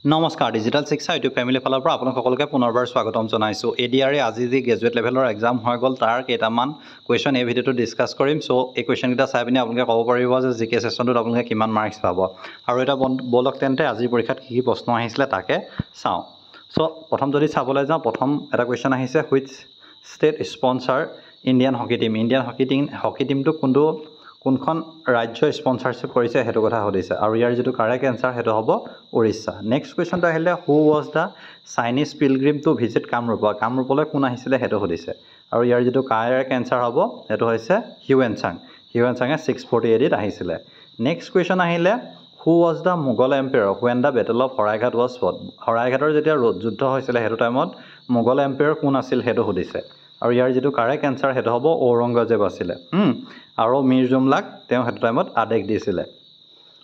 নমস্কাৰ ডিজিটেল শিক্ষা YouTube family ফালৰ পৰা আপোনাক সকলোকে পুনৰবাৰ স্বাগতম জনাইছোঁ এডিআৰএ আজি যি গ্ৰেজুৱেট লেভেলৰ এক্সাম হৈ গ'ল তাৰ কেইটামান কুৱেশ্যন এই ভিডিঅ'টো ডিছকাছ কৰিম চ' এই কুৱেশ্যনকেইটা চাই পিনি আপোনালোকে ক'ব পাৰিব যে জি কে ছেশ্যনটোত আপোনালোকে কিমান মাৰ্কছ পাব আৰু এটা বলক তেন্তে আজিৰ পৰীক্ষাত কি প্ৰশ্ন আহিছিলে তাকে চাওঁ চ' প্ৰথম যদি চাবলৈ যাওঁ প্ৰথম এটা কুৱেশ্যন আহিছে which state sponsor Indian hockey team hockey টিমটো কোনখন ৰাজ্য স্পন্সাৰশ্বিপ কৰিছে সেইটো কথা সুধিছে আৰু ইয়াৰ যিটো কাৰেক্ট এনসাৰ সেইটো হ'ব উৰিষ্যা নেক্সট কুৱেশ্যনটো আহিলে who was the Chinese pilgrim to visit কামৰূপলৈ কোন আহিছিলে সেইটো সুধিছে আৰু ইয়াৰ যিটো কাৰেক্ট এনসাৰ হ'ব সেইটো হৈছে হিউৱেন চাঙে 640 AD আহিছিলে নেক্সট কুৱেশ্যন আহিলে who was the Mughal empire when the battle of Saraighat was fought শৰাইঘাটৰ যেতিয়া যুদ্ধ হৈছিলে সেইটো টাইমত মোগল এম্পায়াৰ কোন আছিল সেইটো সুধিছে আৰু ইয়াৰ যিটো কাৰেক্ট এনসাৰ সেইটো হ'ব ঔৰংগজেব আছিলে আৰু মীৰ জুমলাক তেওঁ সেইটো টাইমত আদেশ দিছিলে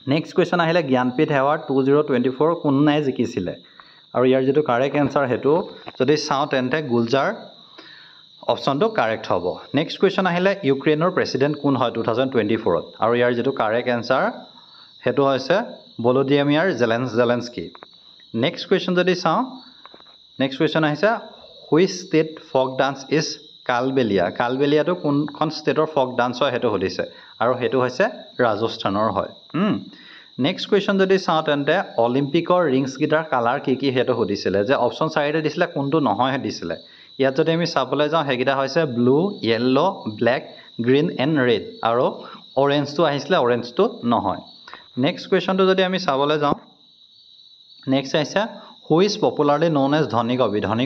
নেক্সট কুৱেশ্যন আহিলে জ্ঞানপীঠ এৱাৰ্ড 2024 কোনে জিকিছিলে আৰু ইয়াৰ যিটো কাৰেক্ট এনসাৰ সেইটো যদি চাওঁ তেন্তে গুলজাৰ অপশ্যনটো কাৰেক্ট হ'ব নেক্সট কুৱেশ্যন আহিলে ইউক্ৰেইনৰ প্ৰেছিডেণ্ট কোন হয় 2024 আৰু ইয়াৰ যিটো কাৰেক্ট এনসাৰ সেইটো হৈছে ভলোডিমিৰ জেলেনস্কি নেক্সট কুৱেশ্যন যদি চাওঁ নেক্সট কুৱেশ্যন আহিছে which state folk dance is কালবেলিয়াটো কোনখন ষ্টেটৰ ফক ডান্স হয় সেইটো সুধিছে আৰু সেইটো হৈছে ৰাজস্থানৰ হয় নেক্সট কুৱেশ্যন যদি চাওঁ তেন্তে অলিম্পিকৰ ৰিংছকেইটাৰ কালাৰ কি সেইটো সুধিছিলে যে অপশ্যন 4তে দিছিলে কোনটো নহয় দিছিলে ইয়াত যদি আমি চাবলৈ যাওঁ সেইকেইটা হৈছে blue yellow black green and red আৰু অৰেঞ্জটো আহিছিলে অৰেঞ্জটো নহয় নেক্সট কুৱেশ্যনটো যদি আমি চাবলৈ যাওঁ নেক্সট আহিছে who is popularly known as ধনী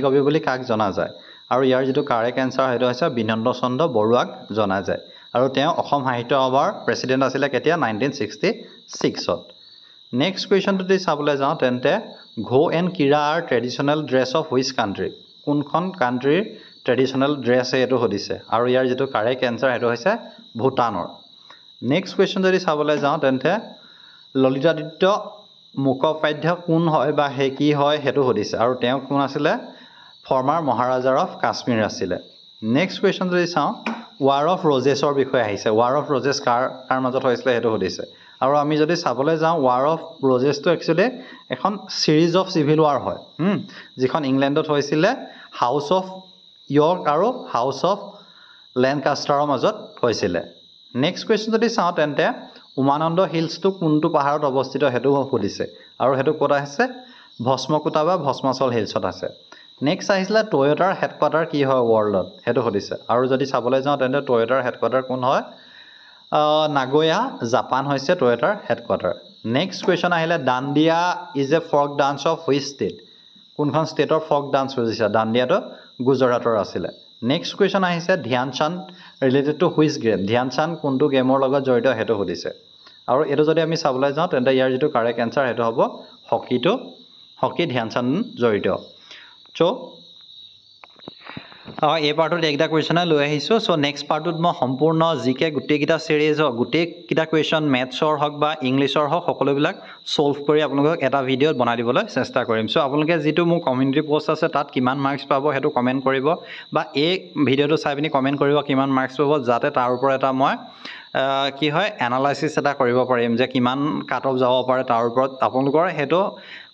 কবি বুলি কাক জনা যায় আৰু ইয়াৰ যিটো কাৰেক্ট এনসাৰ সেইটো হৈছে বিনন্দ চন্দ্ৰ বৰুৱাক জনা যায় আৰু তেওঁ অসম সাহিত্য সভাৰ প্ৰেছিডেণ্ট আছিলে কেতিয়া 1966ত নেক্সট কুৱেশ্যনটো যদি চাবলৈ যাওঁ তেন্তে Gho and Kira are traditional dress of which country কোনখন কাণ্ট্ৰিৰ ট্ৰেডিশ্যনেল ড্ৰেছ এইটো সুধিছে আৰু ইয়াৰ যিটো কাৰেক্ট এনসাৰ সেইটো হৈছে ভূটানৰ নেক্সট কুৱেশ্যন যদি চাবলৈ যাওঁ তেন্তে ললিতাদিত্য মুখোপাধ্যায় কোন হয় বা সেই কি হয় সেইটো সুধিছে আৰু তেওঁ কোন আছিলে ফৰ্মাৰ মহাৰাজাৰ অফ কাশ্মীৰ আছিলে নেক্সট কুৱেশ্যন যদি চাওঁ ৱাৰ অফ ৰজেছৰ বিষয়ে আহিছে ৱাৰ অফ ৰজেছ কাৰ মাজত হৈছিলে সেইটো সুধিছে আৰু আমি যদি চাবলৈ যাওঁ ৱাৰ অফ ৰজেছটো একচুৱেলি এখন ছিৰিজ অফ চিভিল ৱাৰ হয় যিখন ইংলেণ্ডত হৈছিলে হাউচ অফ য়ৰ্ক আৰু হাউচ অফ লেনকাষ্টাৰৰ মাজত হৈছিলে নেক্সট কুৱেশ্যন যদি চাওঁ তেন্তে উমানন্দ হিলছটো কোনটো পাহাৰত অৱস্থিত সেইটো সুধিছে আৰু সেইটো ক'ত আছে ভস্মকুটা বা ভস্মাচল হিলছত আছে নেক্সট আহিছিলে টয়োটাৰ হেডকোৱাৰ্টাৰ কি হয় ৱৰ্ল্ডত সেইটো সুধিছে আৰু যদি চাবলৈ যাওঁ তেন্তে টয়োটাৰ হেডকোৱাৰ্টাৰ কোন হয় নাগোয়া জাপান হৈছে টয়োটাৰ হেডকোৱাৰ্টাৰ নেক্সট কুৱেশ্যন আহিলে Dandiya is a folk dance of which state কোনখন ষ্টেটৰ ফক ডান্স বুজিছে দাণ্ডিয়াটো গুজৰাটৰ আছিলে নেক্সট কুৱেশ্যন আহিছে ধ্যান চান্দ ৰিলেটেড টু হুইচ গেম ধ্যান চান্দ কোনটো গেমৰ লগত জড়িত সেইটো সুধিছে আৰু এইটো যদি আমি চাবলৈ যাওঁ তেন্তে ইয়াৰ যিটো কাৰেক্ট এনসাৰ সেইটো হ'ব হকী ধ্যান চান্দ জড়িত চ' এই পাৰ্টত এইকেইটা কুৱেশ্যনে লৈ আহিছোঁ চ' নেক্সট পাৰ্টত মই সম্পূৰ্ণ জিকে গোটেইকেইটা ছিৰিজৰ গোটেইকেইটা কুৱেশ্যন মেথছৰ হওক বা ইংলিছৰ হওক সকলোবিলাক ছল্ভ কৰি আপোনালোকক এটা ভিডিঅ'ত বনাই দিবলৈ চেষ্টা কৰিম চ' আপোনালোকে যিটো মোৰ কমিউনিটি পষ্ট আছে তাত কিমান মাৰ্কছ পাব সেইটো কমেণ্ট কৰিব বা এই ভিডিঅ'টো চাই পিনি কমেণ্ট কৰিব কিমান মাৰ্কছ পাব যাতে তাৰ ওপৰত এটা মই কি হয় এনালাইচিছ এটা কৰিব পাৰিম যে কিমান কাট অফ যাব পাৰে তাৰ ওপৰত আপোনালোকৰ সেইটো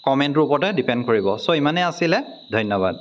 কমেণ্টৰ ওপৰতে ডিপেণ্ড কৰিব চ' ইমানেই আছিলে ধন্যবাদ